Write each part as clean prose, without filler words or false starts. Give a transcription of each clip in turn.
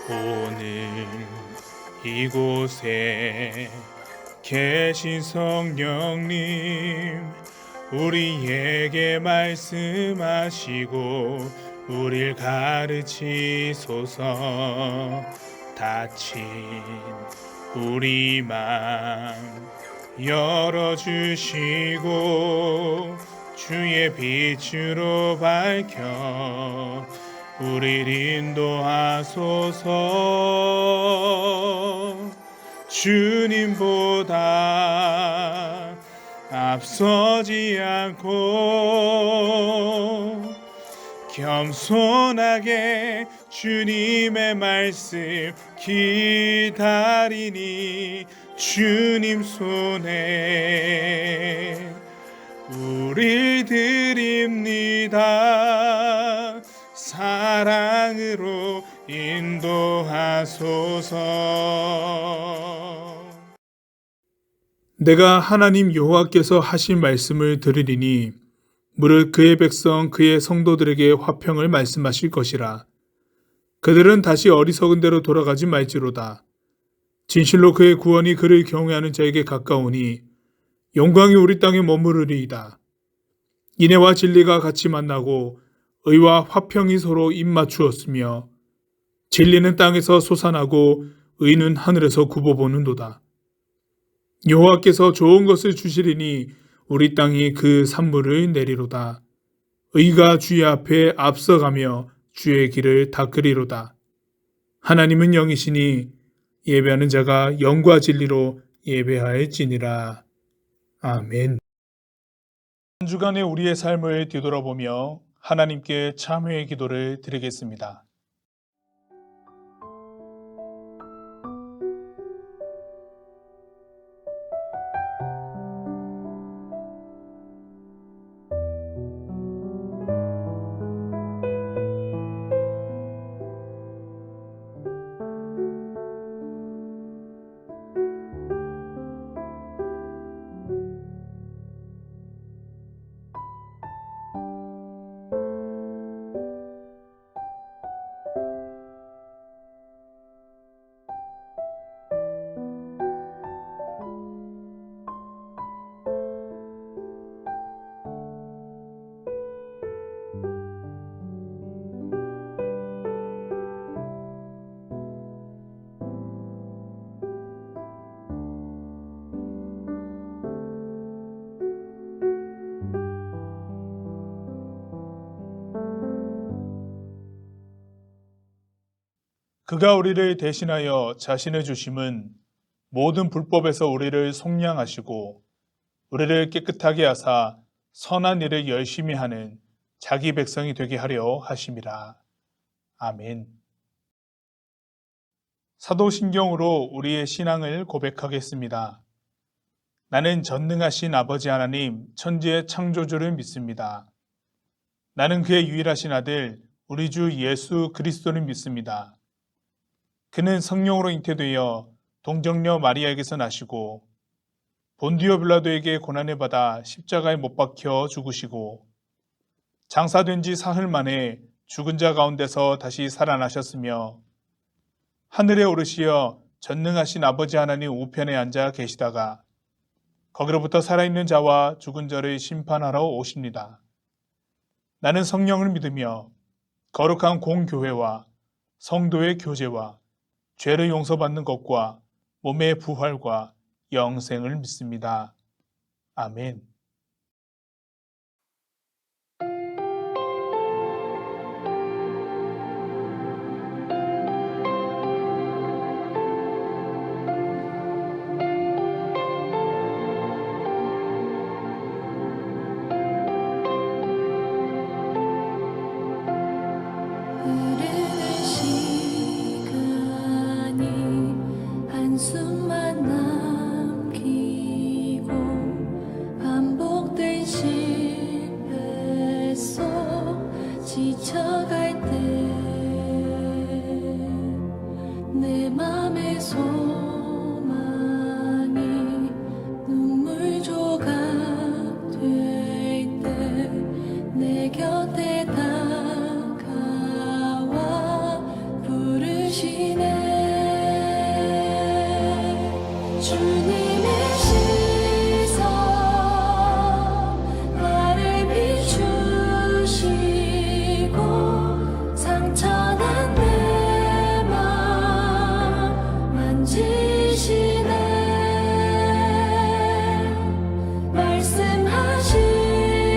오늘 이곳에 계신 성령님, 우리에게 말씀하시고 우릴 가르치소서. 닫힌 우리 맘 열어주시고 주의 빛으로 밝혀 우릴 인도하소서. 주님보다 앞서지 않고 겸손하게 주님의 말씀 기다리니 주님 손에 우리 드립니다. 사랑으로 인도하소서. 내가 하나님 여호와께서 하신 말씀을 들으리니 무릇 그의 백성 그의 성도들에게 화평을 말씀하실 것이라. 그들은 다시 어리석은 대로 돌아가지 말지로다. 진실로 그의 구원이 그를 경외하는 자에게 가까우니 영광이 우리 땅에 머무르리이다. 인애와 진리가 같이 만나고 의와 화평이 서로 입맞추었으며 진리는 땅에서 솟아나고 의는 하늘에서 굽어보는도다. 여호와께서 좋은 것을 주시리니 우리 땅이 그 산물을 내리로다. 의가 주의 앞에 앞서가며 주의 길을 닦으리로다. 하나님은 영이시니 예배하는 자가 영과 진리로 예배하일지니라. 아멘. 한 주간의 우리의 삶을 뒤돌아보며 하나님께 참회의 기도를 드리겠습니다. 그가 우리를 대신하여 자신을 주심은 모든 불법에서 우리를 속량하시고 우리를 깨끗하게 하사 선한 일을 열심히 하는 자기 백성이 되게 하려 하심이라. 아멘. 사도신경으로 우리의 신앙을 고백하겠습니다. 나는 전능하신 아버지 하나님 천지의 창조주를 믿습니다. 나는 그의 유일하신 아들 우리 주 예수 그리스도를 믿습니다. 그는 성령으로 잉태되어 동정녀 마리아에게서 나시고 본디오 빌라도에게 고난을 받아 십자가에 못 박혀 죽으시고 장사된 지 사흘 만에 죽은 자 가운데서 다시 살아나셨으며 하늘에 오르시어 전능하신 아버지 하나님 우편에 앉아 계시다가 거기로부터 살아있는 자와 죽은 자를 심판하러 오십니다. 나는 성령을 믿으며 거룩한 공교회와 성도의 교제와 죄를 용서받는 것과 몸의 부활과 영생을 믿습니다. 아멘. 한숨만 남기고 주님의 시선 나를 비추시고 상처난 내 맘 만지시네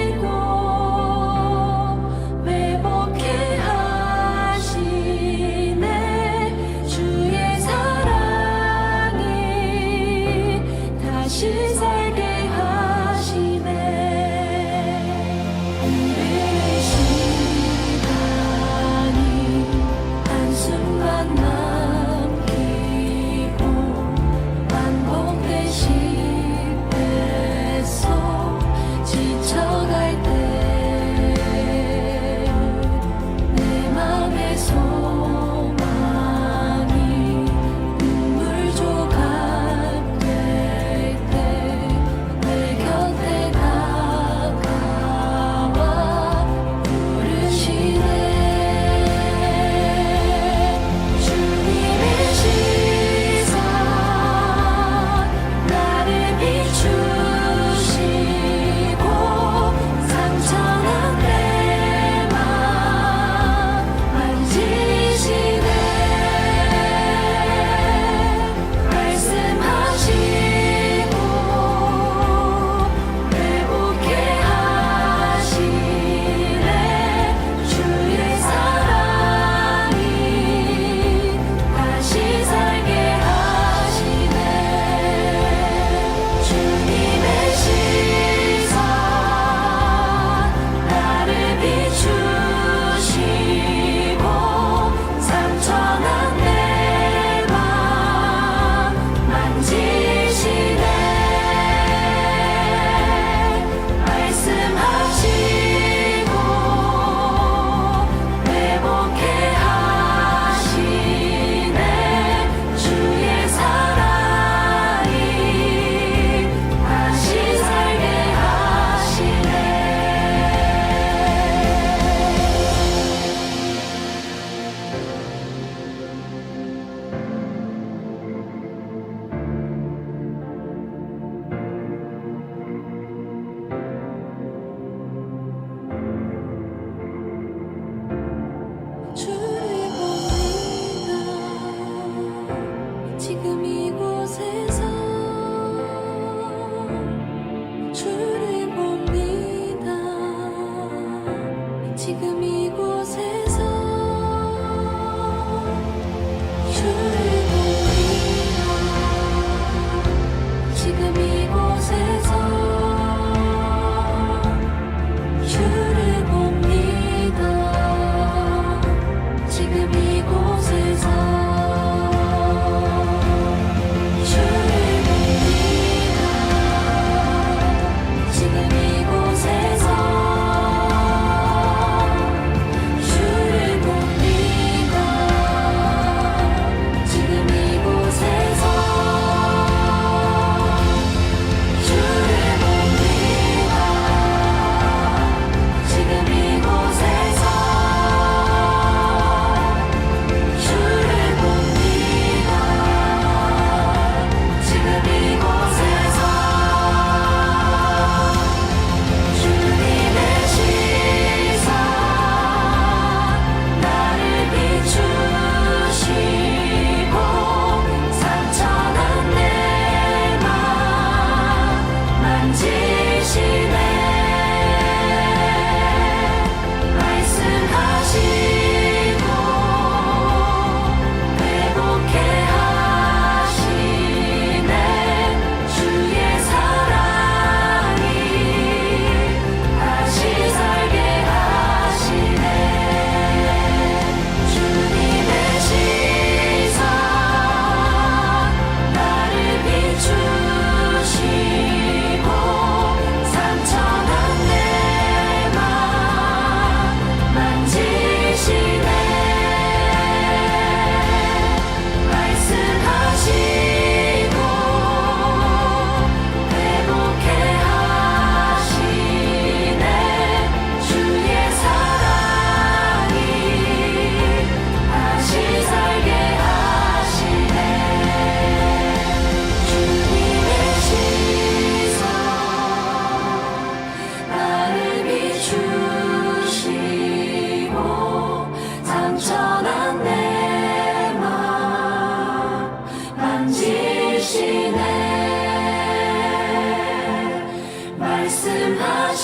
말씀하시고 회복해 하시네 주의 사랑이 다시 살게 하시네 우리의 시간이 한순간 남기고 반복된 실패 속 지쳐갈 때 내 맘의 소망이 눈물 조각 될 때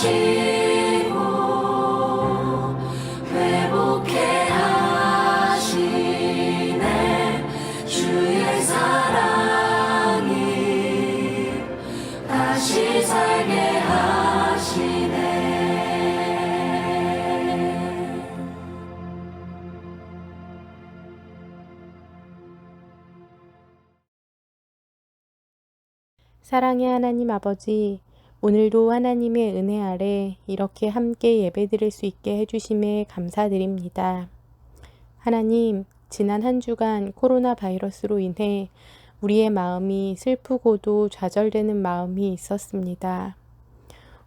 하시고 회복해 하시네. 주의 사랑이 다시 살게 하시네. 사랑의 하나님 아버지, 오늘도 하나님의 은혜 아래 이렇게 함께 예배드릴 수 있게 해주심에 감사드립니다. 하나님, 지난 한 주간 코로나 바이러스로 인해 우리의 마음이 슬프고도 좌절되는 마음이 있었습니다.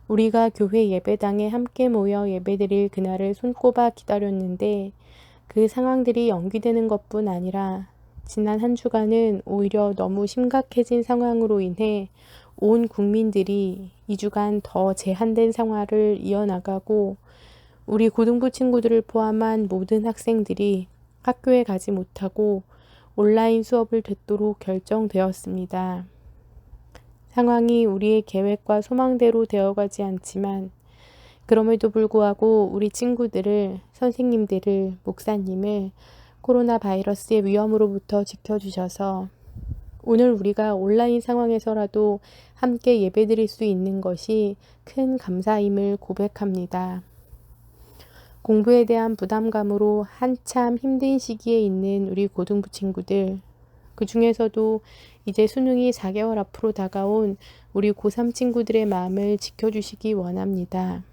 우리가 교회 예배당에 함께 모여 예배드릴 그날을 손꼽아 기다렸는데 그 상황들이 연기되는 것뿐 아니라 지난 한 주간은 오히려 너무 심각해진 상황으로 인해 온 국민들이 2주간 더 제한된 생활을 이어나가고 우리 고등부 친구들을 포함한 모든 학생들이 학교에 가지 못하고 온라인 수업을 듣도록 결정되었습니다. 상황이 우리의 계획과 소망대로 되어가지 않지만 그럼에도 불구하고 우리 친구들을, 선생님들을, 목사님을 코로나 바이러스의 위험으로부터 지켜주셔서 오늘 우리가 온라인 상황에서라도 함께 예배드릴 수 있는 것이 큰 감사임을 고백합니다. 공부에 대한 부담감으로 한참 힘든 시기에 있는 우리 고등부 친구들, 그 중에서도 이제 수능이 4개월 앞으로 다가온 우리 고3 친구들의 마음을 지켜주시기 원합니다.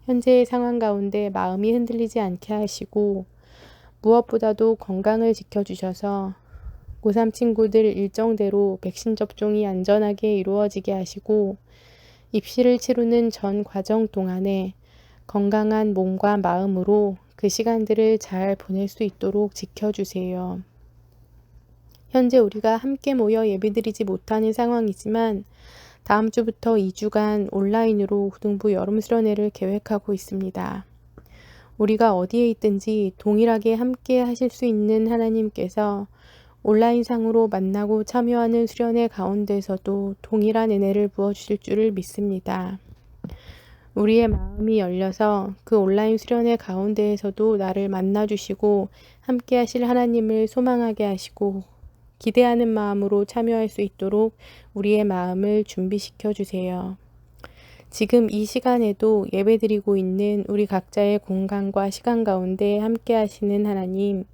현재의 상황 가운데 마음이 흔들리지 않게 하시고 무엇보다도 건강을 지켜주셔서 고3 친구들 일정대로 백신 접종이 안전하게 이루어지게 하시고 입시를 치르는 전 과정 동안에 건강한 몸과 마음으로 그 시간들을 잘 보낼 수 있도록 지켜주세요. 현재 우리가 함께 모여 예배드리지 못하는 상황이지만 다음 주부터 2주간 온라인으로 고등부 여름 수련회를 계획하고 있습니다. 우리가 어디에 있든지 동일하게 함께 하실 수 있는 하나님께서 온라인상으로 만나고 참여하는 수련회 가운데서도 동일한 은혜를 부어주실 줄을 믿습니다. 우리의 마음이 열려서 그 온라인 수련회 가운데에서도 나를 만나주시고 함께 하실 하나님을 소망하게 하시고 기대하는 마음으로 참여할 수 있도록 우리의 마음을 준비시켜 주세요. 지금 이 시간에도 예배드리고 있는 우리 각자의 공간과 시간 가운데 함께 하시는 하나님,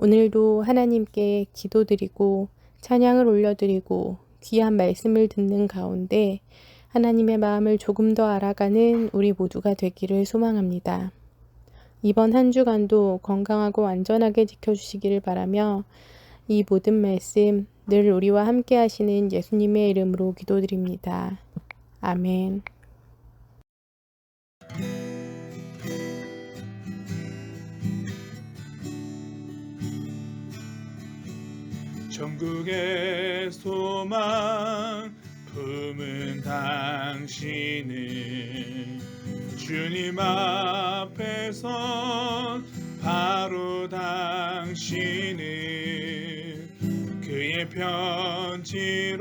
오늘도 하나님께 기도드리고 찬양을 올려드리고 귀한 말씀을 듣는 가운데 하나님의 마음을 조금 더 알아가는 우리 모두가 되기를 소망합니다. 이번 한 주간도 건강하고 안전하게 지켜주시기를 바라며 이 모든 말씀 늘 우리와 함께 하시는 예수님의 이름으로 기도드립니다. 아멘. 전국의 소망 품은 당신은 주님 앞에선 바로 당신은 그의 편지로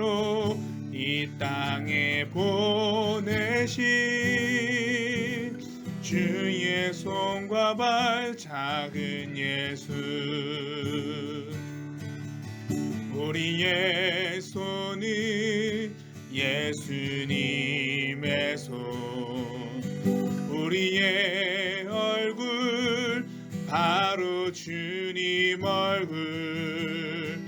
이 땅에 보내신 주의 손과 발 작은 예수, 우리의 손은 예수님의 손, 우리의 얼굴 바로 주님 얼굴,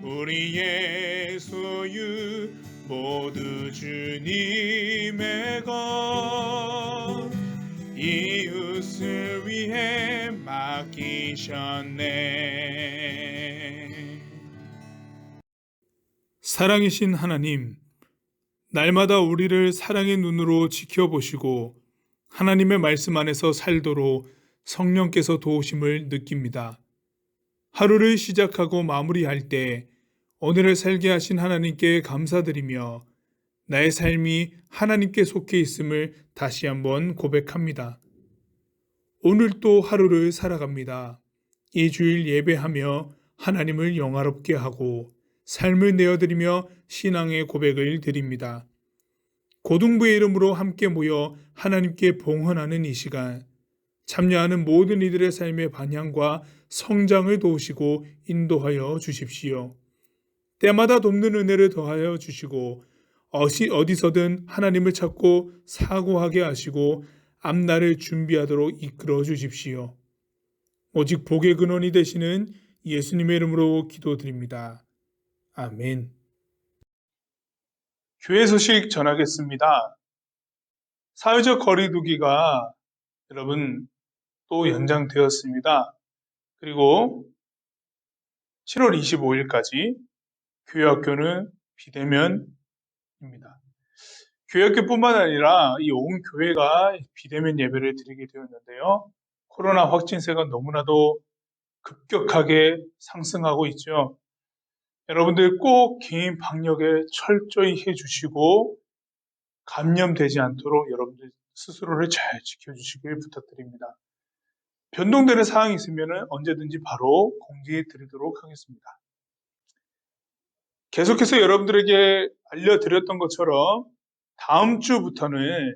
우리의 소유 모두 주님의 것, 이웃을 위해 맡기셨네. 사랑이신 하나님, 날마다 우리를 사랑의 눈으로 지켜보시고 하나님의 말씀 안에서 살도록 성령께서 도우심을 느낍니다. 하루를 시작하고 마무리할 때 오늘을 살게 하신 하나님께 감사드리며 나의 삶이 하나님께 속해 있음을 다시 한번 고백합니다. 오늘 또 하루를 살아갑니다. 이 주일 예배하며 하나님을 영화롭게 하고 삶을 내어드리며 신앙의 고백을 드립니다. 고등부의 이름으로 함께 모여 하나님께 봉헌하는 이 시간, 참여하는 모든 이들의 삶의 반향과 성장을 도우시고 인도하여 주십시오. 때마다 돕는 은혜를 더하여 주시고 어디서든 하나님을 찾고 사고하게 하시고 앞날을 준비하도록 이끌어 주십시오. 오직 복의 근원이 되시는 예수님의 이름으로 기도드립니다. 아멘. 교회 소식 전하겠습니다. 사회적 거리두기가 여러분 또 연장되었습니다. 그리고 7월 25일까지 교회학교는 비대면입니다. 교회학교뿐만 아니라 이 온 교회가 비대면 예배를 드리게 되었는데요. 코로나 확진세가 너무나도 급격하게 상승하고 있죠. 여러분들 꼭 개인 방역에 철저히 해주시고 감염되지 않도록 여러분들 스스로를 잘 지켜주시길 부탁드립니다. 변동되는 사항이 있으면 언제든지 바로 공지해 드리도록 하겠습니다. 계속해서 여러분들에게 알려드렸던 것처럼 다음 주부터는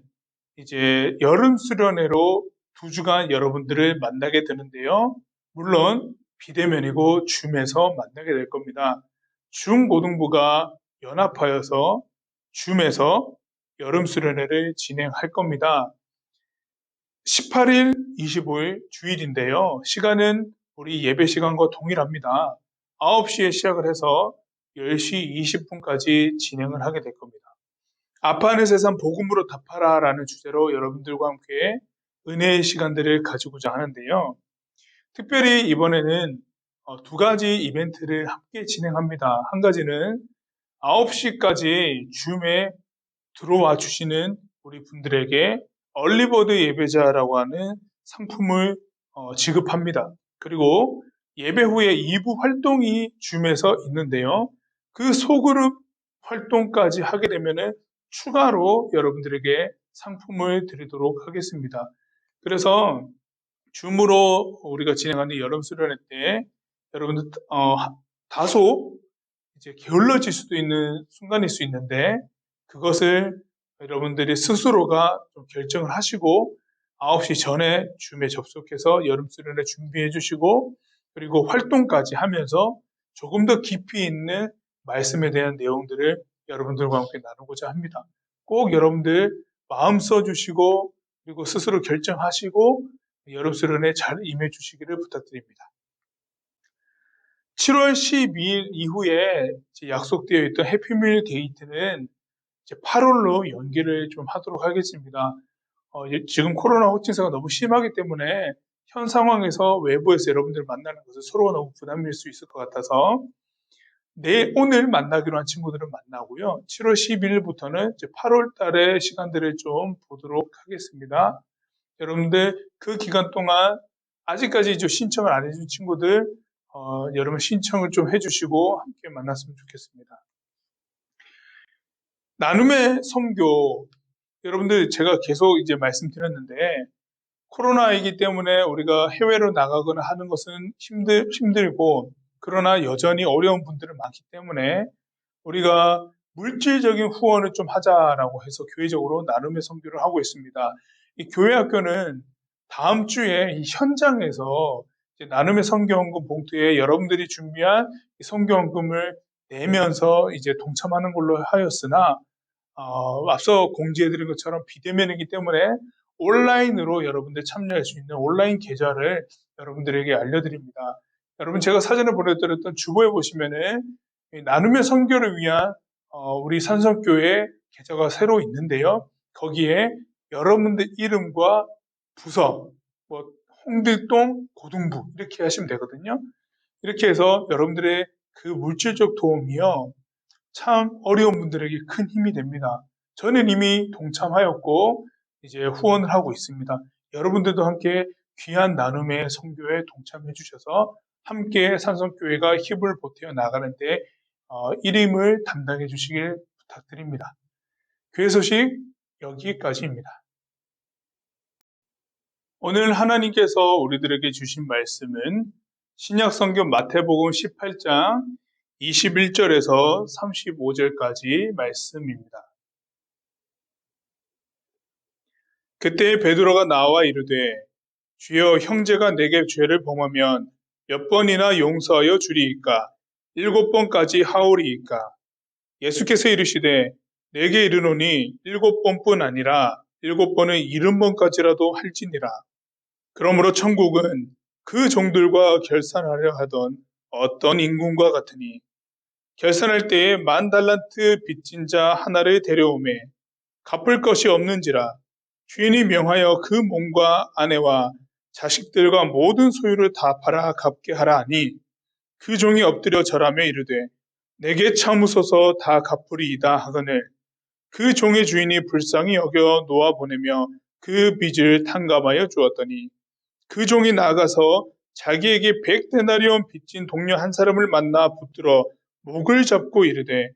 이제 여름 수련회로 2주간 여러분들을 만나게 되는데요. 물론 비대면이고 줌에서 만나게 될 겁니다. 중고등부가 연합하여서 줌에서 여름 수련회를 진행할 겁니다. 18일, 25일 주일인데요. 시간은 우리 예배 시간과 동일합니다. 9시에 시작을 해서 10시 20분까지 진행을 하게 될 겁니다. 아파하는 세상 복음으로 답하라 라는 주제로 여러분들과 함께 은혜의 시간들을 가지고자 하는데요. 특별히 이번에는 2가지 이벤트를 함께 진행합니다. 한 가지는 9시까지 줌에 들어와 주시는 우리 분들에게 얼리버드 예배자라고 하는 상품을 지급합니다. 그리고 예배 후에 2부 활동이 줌에서 있는데요. 그 소그룹 활동까지 하게 되면 추가로 여러분들에게 상품을 드리도록 하겠습니다. 그래서 줌으로 우리가 진행하는 여름 수련회 때 여러분들 다소 이제 게을러질 수도 있는 순간일 수 있는데 그것을 여러분들이 스스로가 좀 결정을 하시고 9시 전에 줌에 접속해서 여름 수련회 준비해 주시고 그리고 활동까지 하면서 조금 더 깊이 있는 말씀에 대한 내용들을 여러분들과 함께 나누고자 합니다. 꼭 여러분들 마음 써주시고 그리고 스스로 결정하시고 여름 수련회에 잘 임해 주시기를 부탁드립니다. 7월 12일 이후에 약속되어 있던 해피밀 데이트는 이제 8월로 연기를 좀 하도록 하겠습니다. 지금 코로나 확진세가 너무 심하기 때문에 현 상황에서 외부에서 여러분들 만나는 것은 서로가 너무 부담일 수 있을 것 같아서 오늘 만나기로 한 친구들은 만나고요. 7월 12일부터는 이제 8월 달에 시간들을 좀 보도록 하겠습니다. 여러분들 그 기간 동안 아직까지 신청을 안 해준 친구들 여러분 신청을 좀 해주시고 함께 만났으면 좋겠습니다. 나눔의 선교 여러분들 제가 계속 이제 말씀드렸는데 코로나이기 때문에 우리가 해외로 나가거나 하는 것은 힘들고 그러나 여전히 어려운 분들은 많기 때문에 우리가 물질적인 후원을 좀 하자라고 해서 교회적으로 나눔의 선교를 하고 있습니다. 이 교회학교는 다음 주에 이 현장에서 이제 나눔의 선교헌금 봉투에 여러분들이 준비한 선교헌금을 내면서 이제 동참하는 걸로 하였으나 앞서 공지해드린 것처럼 비대면이기 때문에 온라인으로 여러분들 참여할 수 있는 온라인 계좌를 여러분들에게 알려드립니다. 여러분 제가 사전에 보내드렸던 주보에 보시면은 나눔의 선교를 위한 우리 산성교회 계좌가 새로 있는데요. 거기에 여러분들 이름과 부서, 홍들동, 고등부 이렇게 하시면 되거든요. 이렇게 해서 여러분들의 그 물질적 도움이요. 참 어려운 분들에게 큰 힘이 됩니다. 저는 이미 동참하였고 이제 후원을 하고 있습니다. 여러분들도 함께 귀한 나눔의 선교에 동참해 주셔서 함께 산성교회가 힘을 보태어 나가는데 일임을 담당해 주시길 부탁드립니다. 교회 소식 여기까지입니다. 오늘 하나님께서 우리들에게 주신 말씀은 신약성경 마태복음 18장 21절에서 35절까지 말씀입니다. 그때 베드로가 나와 이르되 주여 형제가 내게 죄를 범하면 몇 번이나 용서하여 주리이까? 7번까지 하오리이까? 예수께서 이르시되 내게 이르노니 7번뿐 아니라 7번의 70번까지라도 할지니라. 그러므로 천국은 그 종들과 결산하려 하던 어떤 임금과 같으니 결산할 때에 10,000달란트 빚진 자 하나를 데려오매 갚을 것이 없는지라 주인이 명하여 그 몸과 아내와 자식들과 모든 소유를 다 팔아 갚게 하라 하니 그 종이 엎드려 절하며 이르되 내게 참으소서 다 갚으리이다 하거늘 그 종의 주인이 불쌍히 여겨 놓아 보내며 그 빚을 탕감하여 주었더니 그 종이 나아가서 자기에게 100데나리온 빚진 동료 한 사람을 만나 붙들어 목을 잡고 이르되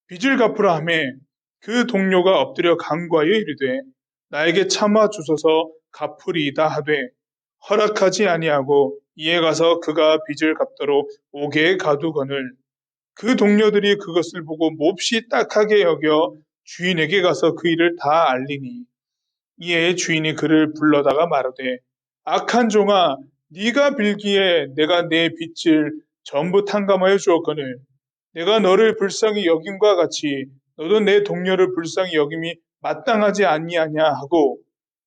빚을 갚으라 하매 그 동료가 엎드려 간구하여 이르되 나에게 참아 주소서 갚으리이다 하되 허락하지 아니하고 이에 가서 그가 빚을 갚도록 옥에 가두거늘 그 동료들이 그것을 보고 몹시 딱하게 여겨 주인에게 가서 그 일을 다 알리니 이에 주인이 그를 불러다가 말하되 악한 종아 네가 빌기에 내가 내 빚을 전부 탕감하여 주었거늘 내가 너를 불쌍히 여김과 같이 너도 내 동료를 불쌍히 여김이 마땅하지 아니하냐 하고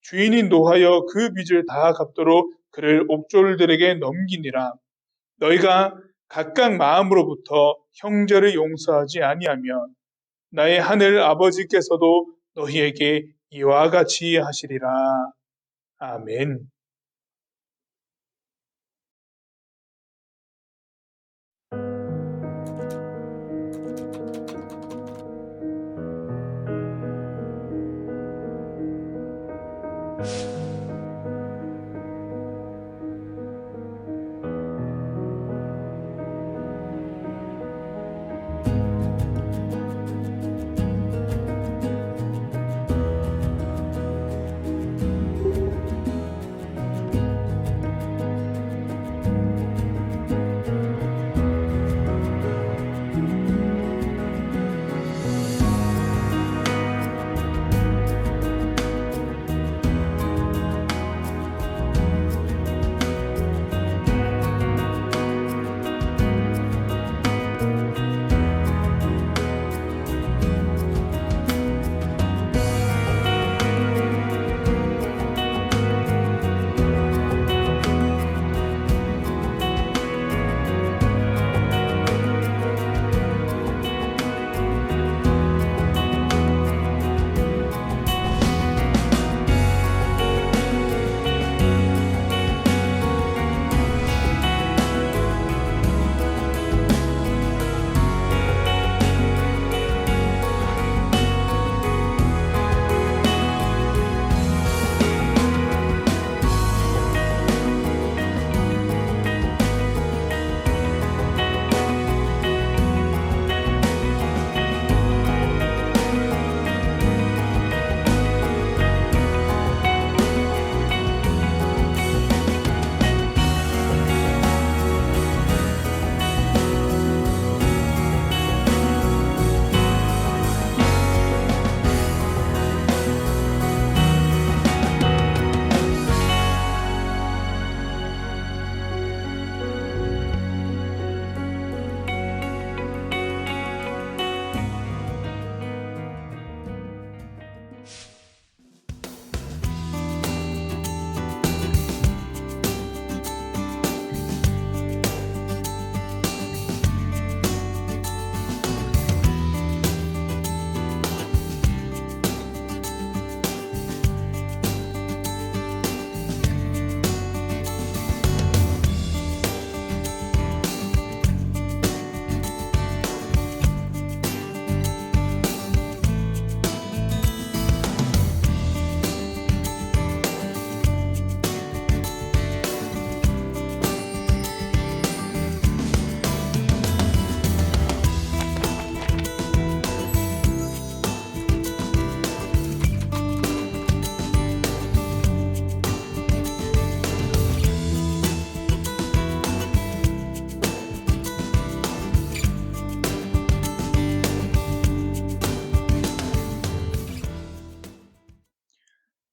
주인이 노하여 그 빚을 다 갚도록 그를 옥졸들에게 넘기니라. 너희가 각각 마음으로부터 형제를 용서하지 아니하면 나의 하늘 아버지께서도 너희에게 이와 같이 하시리라. 아멘.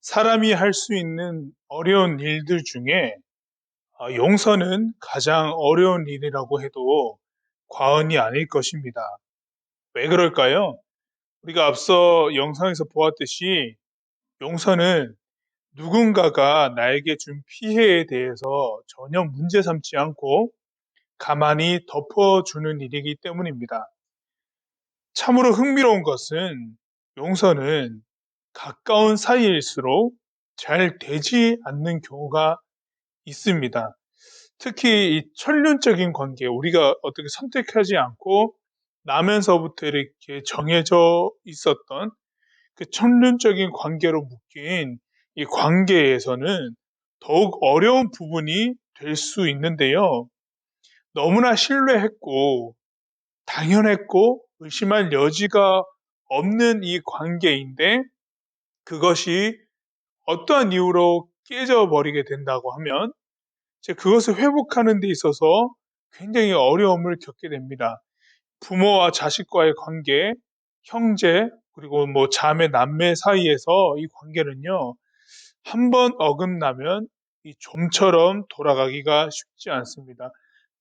사람이 할 수 있는 어려운 일들 중에 용서는 가장 어려운 일이라고 해도 과언이 아닐 것입니다. 왜 그럴까요? 우리가 앞서 영상에서 보았듯이 용서는 누군가가 나에게 준 피해에 대해서 전혀 문제 삼지 않고 가만히 덮어주는 일이기 때문입니다. 참으로 흥미로운 것은 용서는 가까운 사이일수록 잘 되지 않는 경우가 있습니다. 특히 이 천륜적인 관계, 우리가 어떻게 선택하지 않고 나면서부터 이렇게 정해져 있었던 그 천륜적인 관계로 묶인 이 관계에서는 더욱 어려운 부분이 될 수 있는데요. 너무나 신뢰했고 당연했고 의심할 여지가 없는 이 관계인데 그것이 어떠한 이유로 깨져버리게 된다고 하면 이제 그것을 회복하는 데 있어서 굉장히 어려움을 겪게 됩니다. 부모와 자식과의 관계, 형제, 그리고 뭐 자매, 남매 사이에서 이 관계는요, 한 번 어긋나면 이 좀처럼 돌아가기가 쉽지 않습니다.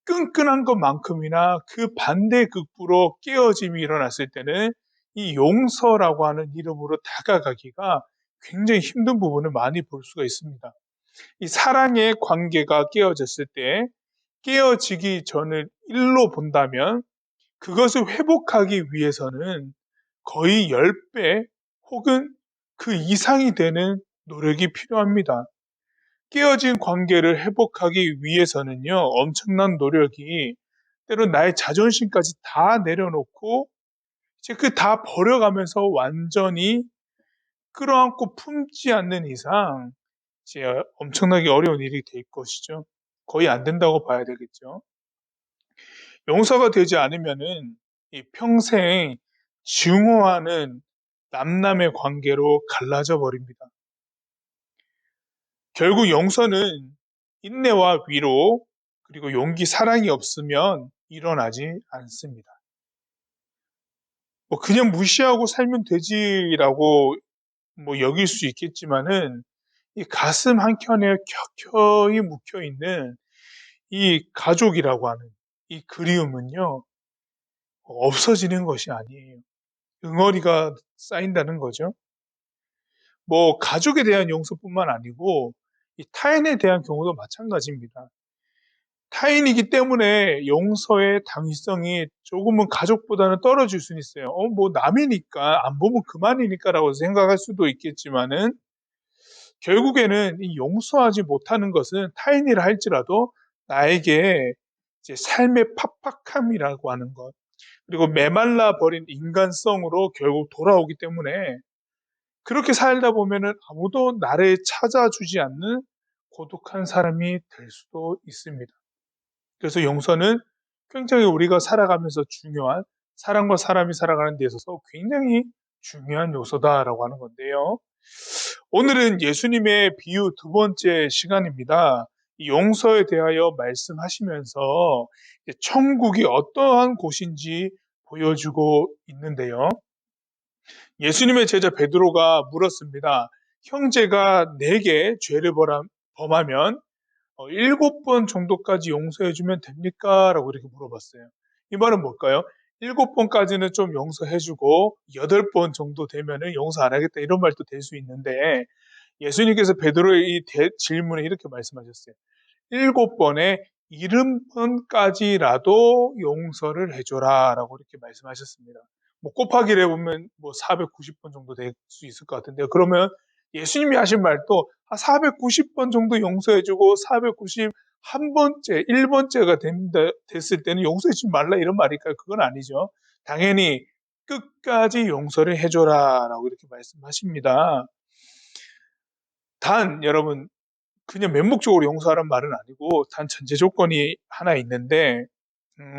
끈끈한 것만큼이나 그 반대급부로 깨어짐이 일어났을 때는 이 용서라고 하는 이름으로 다가가기가 굉장히 힘든 부분을 많이 볼 수가 있습니다. 이 사랑의 관계가 깨어졌을 때 깨어지기 전을 일로 본다면 그것을 회복하기 위해서는 거의 10배 혹은 그 이상이 되는 노력이 필요합니다. 깨어진 관계를 회복하기 위해서는요, 엄청난 노력이 때론 나의 자존심까지 다 내려놓고 이제 그 다 버려가면서 완전히 끌어안고 품지 않는 이상 이제 엄청나게 어려운 일이 될 것이죠. 거의 안 된다고 봐야 되겠죠. 용서가 되지 않으면은 이 평생 증오하는 남남의 관계로 갈라져 버립니다. 결국 용서는 인내와 위로 그리고 용기, 사랑이 없으면 일어나지 않습니다. 뭐 그냥 무시하고 살면 되지라고 뭐 여길 수 있겠지만은 이 가슴 한켠에 켜켜이 묵혀 있는 이 가족이라고 하는 이 그리움은요 없어지는 것이 아니에요. 응어리가 쌓인다는 거죠. 뭐 가족에 대한 용서뿐만 아니고 이 타인에 대한 경우도 마찬가지입니다. 타인이기 때문에 용서의 당위성이 조금은 가족보다는 떨어질 수는 있어요. 뭐 남이니까 안 보면 그만이니까라고 생각할 수도 있겠지만은 결국에는 이 용서하지 못하는 것은 타인이라 할지라도 나에게 이제 삶의 팍팍함이라고 하는 것, 그리고 메말라 버린 인간성으로 결국 돌아오기 때문에 그렇게 살다 보면은 아무도 나를 찾아주지 않는 고독한 사람이 될 수도 있습니다. 그래서 용서는 굉장히 우리가 살아가면서 중요한 사람과 사람이 살아가는 데 있어서 굉장히 중요한 요소다라고 하는 건데요. 오늘은 예수님의 비유 두 번째 시간입니다. 이 용서에 대하여 말씀하시면서 천국이 어떠한 곳인지 보여주고 있는데요. 예수님의 제자 베드로가 물었습니다. 형제가 내게 죄를 범하면 7번 정도까지 용서해주면 됩니까? 라고 이렇게 물어봤어요. 이 말은 뭘까요? 7번까지는 좀 용서해주고 8번 정도 되면은 용서 안 하겠다 이런 말도 될 수 있는데 예수님께서 베드로의 이 질문에 이렇게 말씀하셨어요. 7번에 70번까지라도 용서를 해줘라 라고 이렇게 말씀하셨습니다. 뭐 곱하기를 해보면 뭐 490번 정도 될 수 있을 것 같은데요. 그러면 예수님이 하신 말도 한 490번 정도 용서해주고 491번째, 1번째가 됐을 때는 용서해주지 말라 이런 말일까요? 그건 아니죠. 당연히 끝까지 용서를 해줘라 라고 이렇게 말씀하십니다. 단 여러분 그냥 맹목적으로 용서하란 말은 아니고 단 전제 조건이 하나 있는데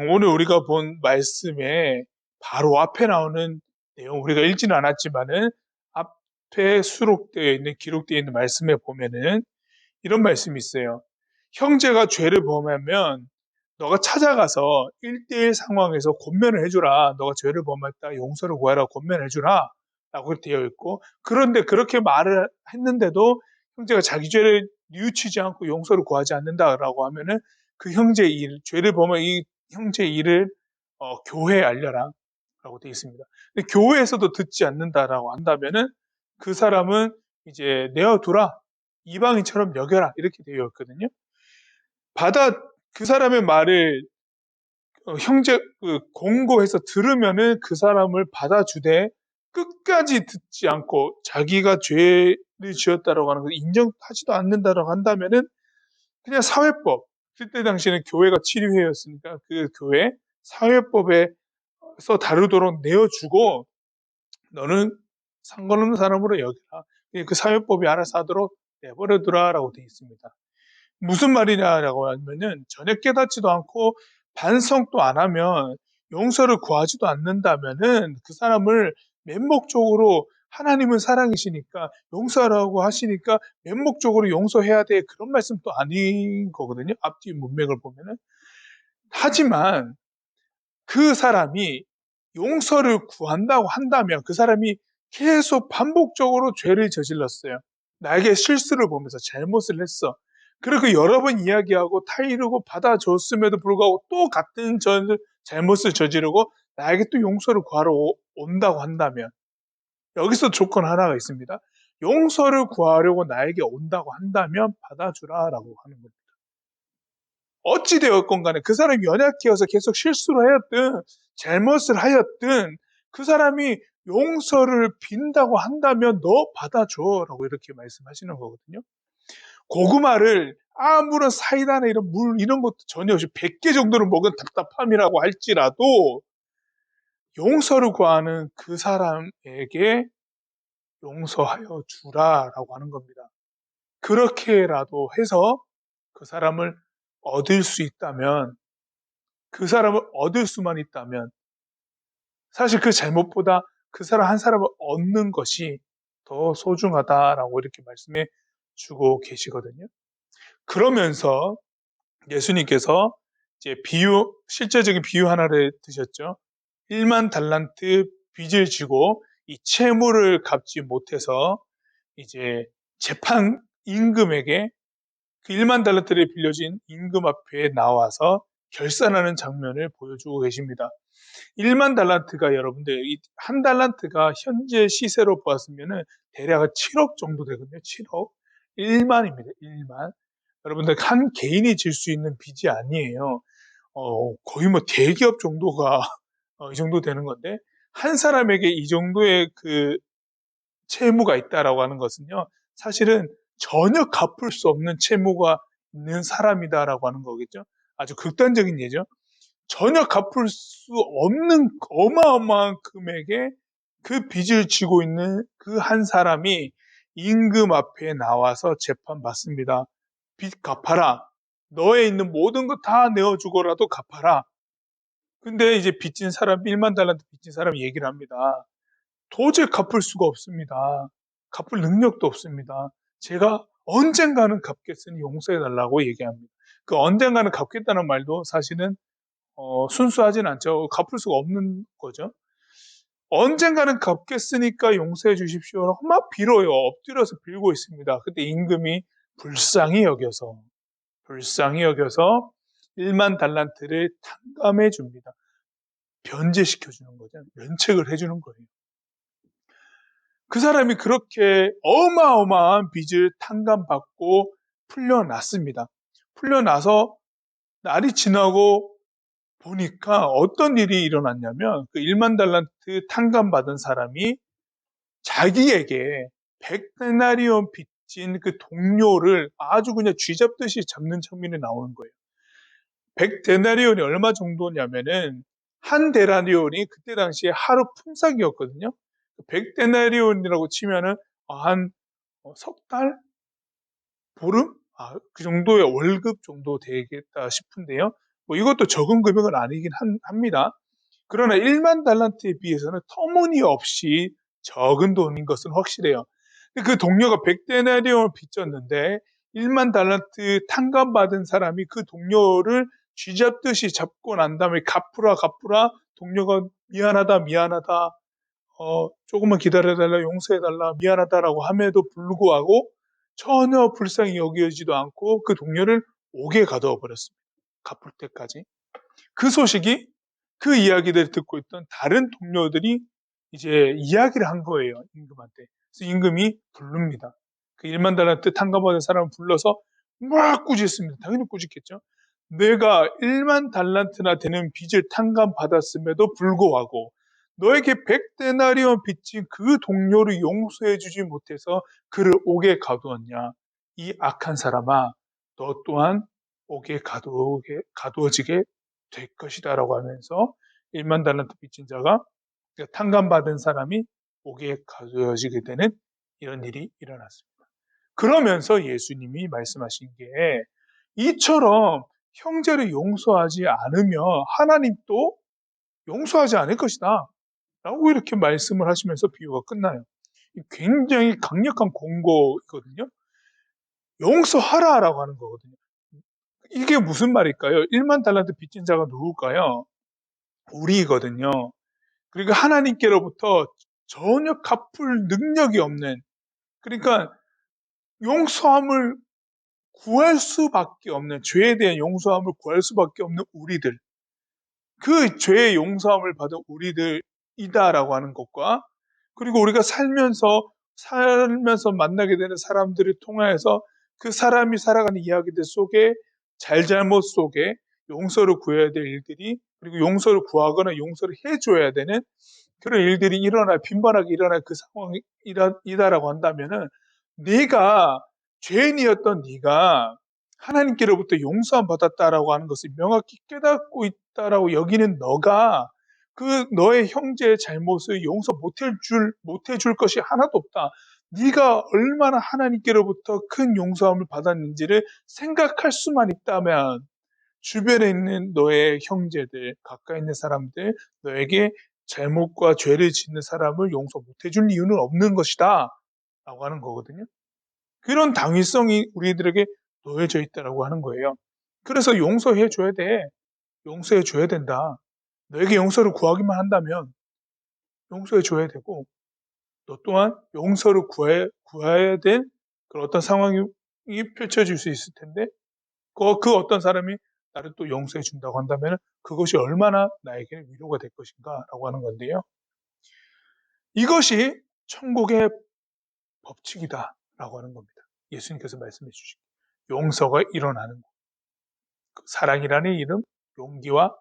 오늘 우리가 본 말씀에 바로 앞에 나오는 내용 우리가 읽지는 않았지만은 앞에 수록되어 있는 기록되어 있는 말씀에 보면은 이런 말씀이 있어요. 형제가 죄를 범하면 너가 찾아가서 1대1 상황에서 권면을 해주라. 너가 죄를 범했다 용서를 구하라 권면을 해주라 라고 되어 있고, 그런데 그렇게 말을 했는데도 형제가 자기 죄를 뉘우치지 않고 용서를 구하지 않는다라고 하면은 그 형제의 일, 죄를 보면 이 형제의 일을 교회에 알려라 라고 되어 있습니다. 근데 교회에서도 듣지 않는다라고 한다면은 그 사람은 이제 내어두라, 이방인처럼 여겨라 이렇게 되어 있거든요. 그 사람의 말을 형제 공고해서 들으면은 그 사람을 받아주되 끝까지 듣지 않고 자기가 죄를 지었다라고 하는 걸 인정하지도 않는다라고 한다면은 그냥 사회법, 그때 당시에는 교회가 치료회였으니까 그 교회 사회법에서 다루도록 내어주고 너는 상관없는 사람으로 여기라. 그 사회법이 알아서 하도록 내버려두라라고 되어 있습니다. 무슨 말이냐라고 하면은 전혀 깨닫지도 않고 반성도 안 하면 용서를 구하지도 않는다면은 그 사람을 맹목적으로 하나님은 사랑이시니까 용서하라고 하시니까 맹목적으로 용서해야 돼 그런 말씀도 아닌 거거든요. 앞뒤 문맥을 보면은. 하지만 그 사람이 용서를 구한다고 한다면 그 사람이 계속 반복적으로 죄를 저질렀어요. 나에게 실수를 보면서 잘못을 했어. 그리고 여러 번 이야기하고 타이르고 받아줬음에도 불구하고 또 같은 잘못을 저지르고 나에게 또 용서를 구하러 온다고 한다면 여기서 조건 하나가 있습니다. 용서를 구하려고 나에게 온다고 한다면 받아주라라고 하는 겁니다. 어찌 되었건 간에 그 사람이 연약해서 계속 실수를 하였든 잘못을 하였든 그 사람이 용서를 빈다고 한다면 너 받아줘라고 이렇게 말씀하시는 거거든요. 고구마를 아무런 사이다나 이런 물 이런 것도 전혀 없이 100개 정도를 먹은 답답함이라고 할지라도 용서를 구하는 그 사람에게 용서하여 주라라고 하는 겁니다. 그렇게라도 해서 그 사람을 얻을 수 있다면, 그 사람을 얻을 수만 있다면 사실 그 잘못보다 그 사람 한 사람을 얻는 것이 더 소중하다라고 이렇게 말씀해 주고 계시거든요. 그러면서 예수님께서 이제 실제적인 비유 하나를 드셨죠. 1만 달란트 빚을 지고 이 채무를 갚지 못해서 이제 재판 임금에게 그 1만 달란트를 빌려진 임금 앞에 나와서 결산하는 장면을 보여주고 계십니다. 1만 달란트가 여러분들 한 달란트가 현재 시세로 보았으면은 대략 7억 정도 되거든요. 7억. 1만입니다. 1만. 여러분들 한 개인이 질 수 있는 빚이 아니에요. 거의 뭐 대기업 정도가 이 정도 되는 건데 한 사람에게 이 정도의 그 채무가 있다라고 하는 것은요. 사실은 전혀 갚을 수 없는 채무가 있는 사람이다라고 하는 거겠죠. 아주 극단적인 예죠. 전혀 갚을 수 없는 어마어마한 금액의 그 빚을 지고 있는 그 한 사람이 임금 앞에 나와서 재판받습니다. 빚 갚아라. 너에 있는 모든 거 다 내어주고라도 갚아라. 근데 이제 빚진 사람, 1만 달란트 빚진 사람이 얘기를 합니다. 도저히 갚을 수가 없습니다. 갚을 능력도 없습니다. 제가 언젠가는 갚겠으니 용서해달라고 얘기합니다. 그 언젠가는 갚겠다는 말도 사실은 순수하진 않죠. 갚을 수가 없는 거죠. 언젠가는 갚겠으니까 용서해 주십시오. 막 빌어요. 엎드려서 빌고 있습니다. 그때 임금이 불쌍히 여겨서 1만 달란트를 탕감해 줍니다. 변제시켜 주는 거죠. 면책을 해주는 거예요. 그 사람이 그렇게 어마어마한 빚을 탕감받고 풀려났습니다. 풀려나서 날이 지나고 보니까 어떤 일이 일어났냐면 그 1만 달란트 탕감받은 사람이 자기에게 100데나리온 빚진 그 동료를 아주 그냥 쥐잡듯이 잡는 장면이 나오는 거예요. 100데나리온이 얼마 정도냐면은 한 데나리온이 그때 당시에 하루 품삯이었거든요. 100데나리온이라고 치면은 한 석 달? 보름? 그 정도의 월급 정도 되겠다 싶은데요. 뭐 이것도 적은 금액은 아니긴 합니다. 그러나 1만 달란트에 비해서는 터무니없이 적은 돈인 것은 확실해요. 그 동료가 100데나리온을 빚졌는데 1만 달란트 탕감받은 사람이 그 동료를 쥐잡듯이 잡고 난 다음에 갚으라 동료가 미안하다 조금만 기다려달라, 용서해달라, 미안하다라고 함에도 불구하고 전혀 불쌍히 여겨지도 않고 그 동료를 옥에 가두어 버렸습니다. 갚을 때까지. 그 소식이 그 이야기들을 듣고 있던 다른 동료들이 이제 이야기를 한 거예요. 임금한테. 그래서 임금이 부릅니다. 그 1만 달란트 탕감받은 사람을 불러서 막 꾸짖습니다. 당연히 꾸짖겠죠. 내가 1만 달란트나 되는 빚을 탕감받았음에도 불구하고 너에게 100데나리온 빚진 그 동료를 용서해주지 못해서 그를 옥에 가두었냐. 이 악한 사람아, 너 또한 옥에 가두어지게 될 것이다 라고 하면서 1만 달란트 빚진 자가 탕감받은 사람이 옥에 가두어지게 되는 이런 일이 일어났습니다. 그러면서 예수님이 말씀하신 게 이처럼 형제를 용서하지 않으면 하나님도 용서하지 않을 것이다 라고 이렇게 말씀을 하시면서 비유가 끝나요. 굉장히 강력한 공고이거든요. 용서하라라고 하는 거거든요. 이게 무슨 말일까요? 1만 달란트 빚진 자가 누굴까요? 우리거든요. 그리고 하나님께로부터 전혀 갚을 능력이 없는, 그러니까 용서함을 구할 수밖에 없는, 죄에 대한 용서함을 구할 수밖에 없는 우리들, 그 죄의 용서함을 받은 우리들이다라고 하는 것과, 그리고 우리가 살면서 만나게 되는 사람들을 통해서 그 사람이 살아가는 이야기들 속에 잘잘못 속에 용서를 구해야 될 일들이, 그리고 용서를 구하거나 용서를 해줘야 되는 그런 일들이 빈번하게 일어날 그 상황이다라고 한다면은, 죄인이었던 네가 하나님께로부터 용서함 받았다라고 하는 것을 명확히 깨닫고 있다라고 여기는 너가 너의 형제의 잘못을 용서 못해줄 것이 하나도 없다. 네가 얼마나 하나님께로부터 큰 용서함을 받았는지를 생각할 수만 있다면 주변에 있는 너의 형제들, 가까이 있는 사람들, 너에게 잘못과 죄를 짓는 사람을 용서 못해줄 이유는 없는 것이다 라고 하는 거거든요. 그런 당위성이 우리들에게 놓여져 있다라고 하는 거예요. 그래서 용서해줘야 돼. 용서해줘야 된다. 너에게 용서를 구하기만 한다면 용서해줘야 되고, 너 또한 용서를 구해야 될 그런 어떤 상황이 펼쳐질 수 있을 텐데, 그 어떤 사람이 나를 또 용서해 준다고 한다면 그것이 얼마나 나에게 위로가 될 것인가 라고 하는 건데요. 이것이 천국의 법칙이다 라고 하는 겁니다. 예수님께서 말씀해 주신 용서가 일어나는 것. 그 사랑이라는 이름, 용기와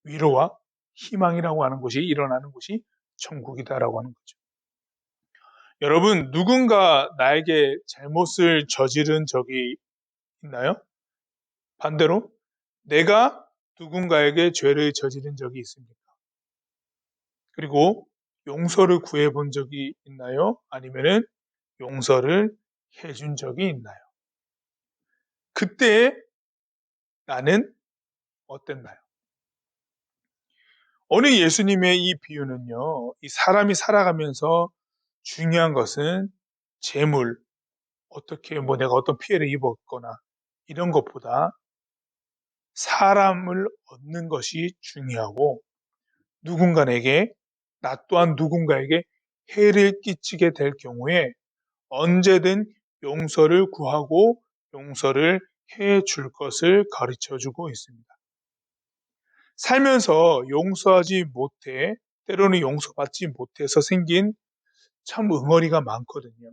위로와 희망이라고 하는 것이 일어나는 곳이 천국이다라고 하는 거죠. 여러분, 누군가 나에게 잘못을 저지른 적이 있나요? 반대로 내가 누군가에게 죄를 저지른 적이 있습니까? 그리고 용서를 구해본 적이 있나요? 아니면은 용서를 해준 적이 있나요? 그때 나는 어땠나요? 오늘 예수님의 이 비유는요, 이 사람이 살아가면서 중요한 것은 재물, 내가 어떤 피해를 입었거나 이런 것보다 사람을 얻는 것이 중요하고, 나 또한 누군가에게 해를 끼치게 될 경우에 언제든 용서를 구하고 용서를 해 줄 것을 가르쳐 주고 있습니다. 살면서 용서하지 못해, 때로는 용서받지 못해서 생긴 참 응어리가 많거든요.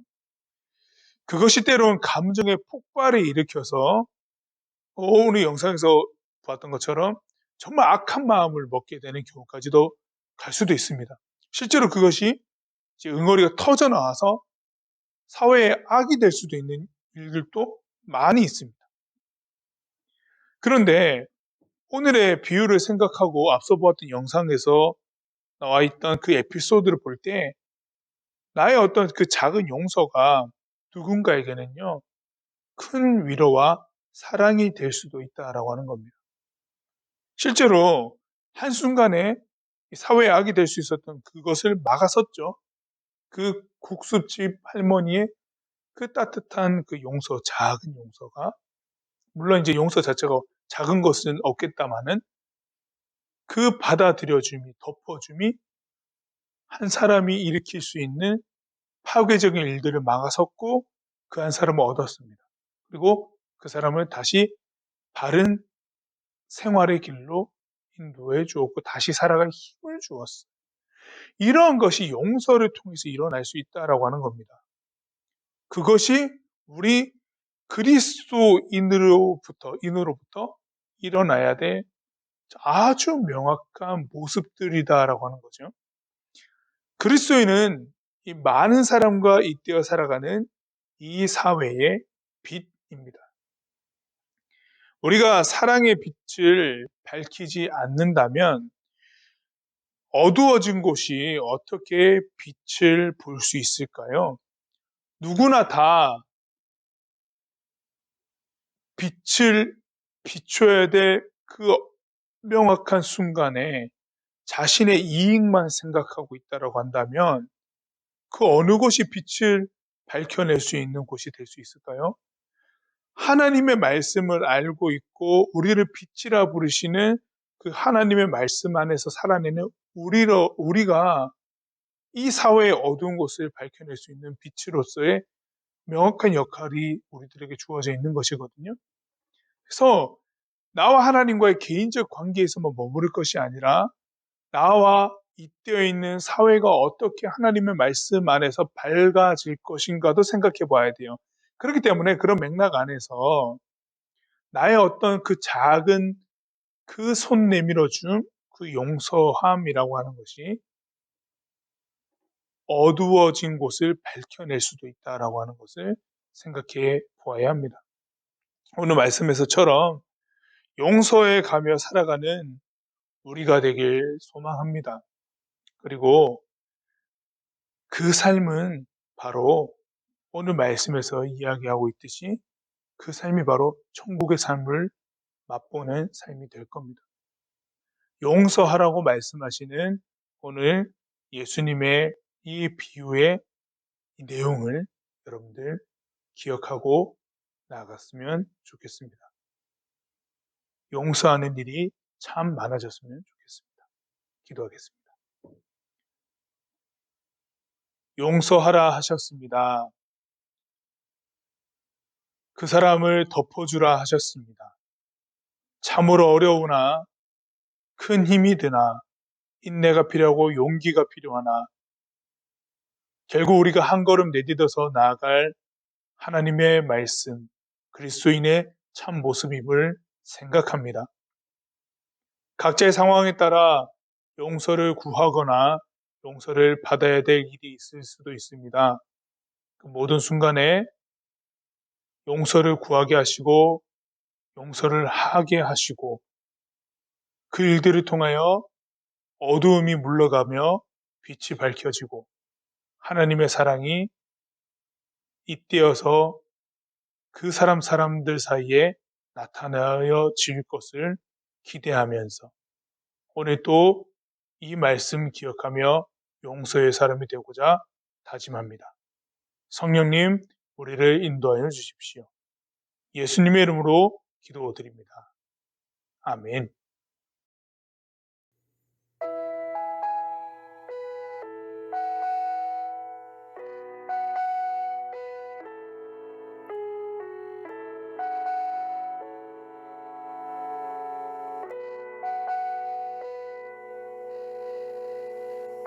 그것이 때로는 감정의 폭발을 일으켜서 오늘 영상에서 봤던 것처럼 정말 악한 마음을 먹게 되는 경우까지도 갈 수도 있습니다. 실제로 그것이 이제 응어리가 터져 나와서 사회의 악이 될 수도 있는 일들도 많이 있습니다. 그런데 오늘의 비유를 생각하고 앞서 보았던 영상에서 나와 있던 그 에피소드를 볼 때 나의 어떤 그 작은 용서가 누군가에게는요, 큰 위로와 사랑이 될 수도 있다라고 하는 겁니다. 실제로 한순간에 사회의 악이 될 수 있었던 그것을 막아섰죠. 그 국수집 할머니의 그 따뜻한 그 용서, 작은 용서가, 물론 이제 용서 자체가 작은 것은 없겠다마는 그 받아들여줌이, 덮어줌이 한 사람이 일으킬 수 있는 파괴적인 일들을 막아섰고 그 한 사람을 얻었습니다. 그리고 그 사람을 다시 바른 생활의 길로 인도해 주었고 다시 살아갈 힘을 주었어요. 이러한 것이 용서를 통해서 일어날 수 있다라고 하는 겁니다. 그것이 우리 그리스도인으로부터 일어나야 될 아주 명확한 모습들이다라고 하는 거죠. 그리스도인은 이 많은 사람과 잇대어 살아가는 이 사회의 빛입니다. 우리가 사랑의 빛을 밝히지 않는다면 어두워진 곳이 어떻게 빛을 볼 수 있을까요? 누구나 다 빛을 비춰야 될 그 명확한 순간에 자신의 이익만 생각하고 있다고 한다면 그 어느 곳이 빛을 밝혀낼 수 있는 곳이 될 수 있을까요? 하나님의 말씀을 알고 있고 우리를 빛이라 부르시는 그 하나님의 말씀 안에서 살아내는 우리가 이 사회의 어두운 곳을 밝혀낼 수 있는 빛으로서의 명확한 역할이 우리들에게 주어져 있는 것이거든요. 그래서 나와 하나님과의 개인적 관계에서만 머무를 것이 아니라 나와 잇대어 있는 사회가 어떻게 하나님의 말씀 안에서 밝아질 것인가도 생각해 봐야 돼요. 그렇기 때문에 그런 맥락 안에서 나의 어떤 그 작은 그 손 내밀어 줌, 그 용서함이라고 하는 것이 어두워진 곳을 밝혀낼 수도 있다라고 하는 것을 생각해 보아야 합니다. 오늘 말씀에서처럼 용서해 가며 살아가는 우리가 되길 소망합니다. 그리고 그 삶은 바로 오늘 말씀에서 이야기하고 있듯이 그 삶이 바로 천국의 삶을 맛보는 삶이 될 겁니다. 용서하라고 말씀하시는 오늘 예수님의 이 비유의 이 내용을 여러분들 기억하고 나아갔으면 좋겠습니다. 용서하는 일이 참 많아졌으면 좋겠습니다. 기도하겠습니다. 용서하라 하셨습니다. 그 사람을 덮어주라 하셨습니다. 참으로 어려우나 큰 힘이 드나 인내가 필요하고 용기가 필요하나 결국 우리가 한 걸음 내딛어서 나아갈 하나님의 말씀, 그리스도인의 참 모습임을 생각합니다. 각자의 상황에 따라 용서를 구하거나 용서를 받아야 될 일이 있을 수도 있습니다. 그 모든 순간에 용서를 구하게 하시고 용서를 하게 하시고 그 일들을 통하여 어두움이 물러가며 빛이 밝혀지고 하나님의 사랑이 잇대어서 그 사람들 사이에 나타나여 질 것을 기대하면서 오늘 또 이 말씀 기억하며 용서의 사람이 되고자 다짐합니다. 성령님, 우리를 인도하여 주십시오. 예수님의 이름으로 기도드립니다. 아멘.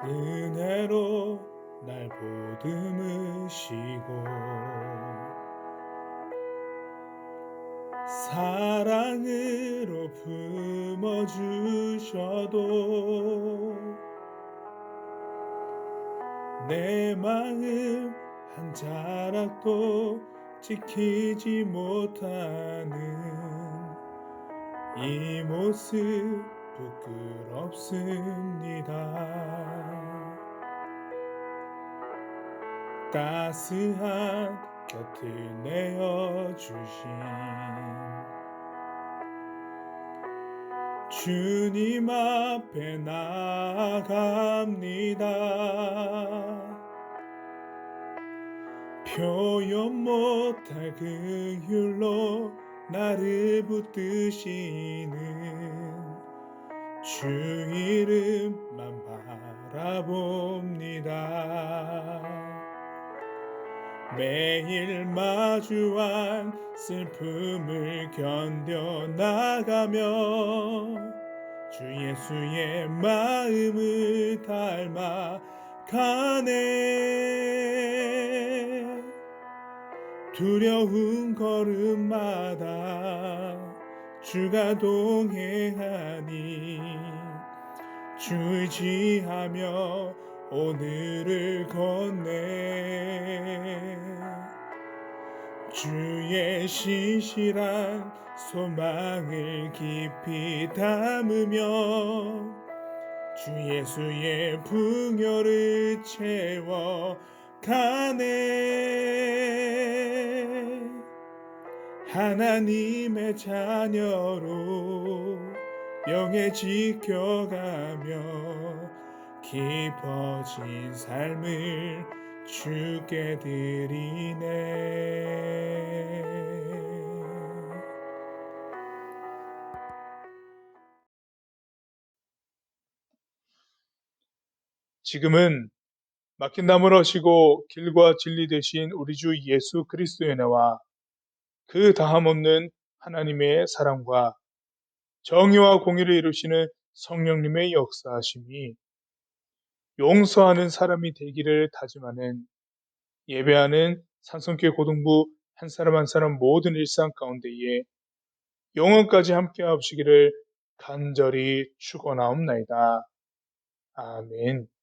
은혜로 날 보듬으시고 사랑으로 품어주셔도 내 마음 한 자락도 지키지 못하는 이 모습 부끄럽습니다. 따스한 곁을 내어주신 주님 앞에 나아갑니다. 표현 못할 그 율로 나를 붙드시는 주 이름만 바라봅니다. 매일 마주한 슬픔을 견뎌나가며 주 예수의 마음을 닮아가네. 두려운 걸음마다 주가 동행하니 주 의지하며 오늘을 건네. 주의 신실한 소망을 깊이 담으며 주 예수의 풍요를 채워가네. 하나님의 자녀로 영에 지켜가며 깊어진 삶을 주께 드리네. 지금은 막힌 담을 어시고 길과 진리 되신 우리 주 예수 그리스도의 은혜와 그 다함 없는 하나님의 사랑과 정의와 공의를 이루시는 성령님의 역사하심이 용서하는 사람이 되기를 다짐하는 예배하는 산성교회 고등부 한 사람 한 사람 모든 일상 가운데에 영원까지 함께 하시기를 간절히 축원하옵나이다. 아멘.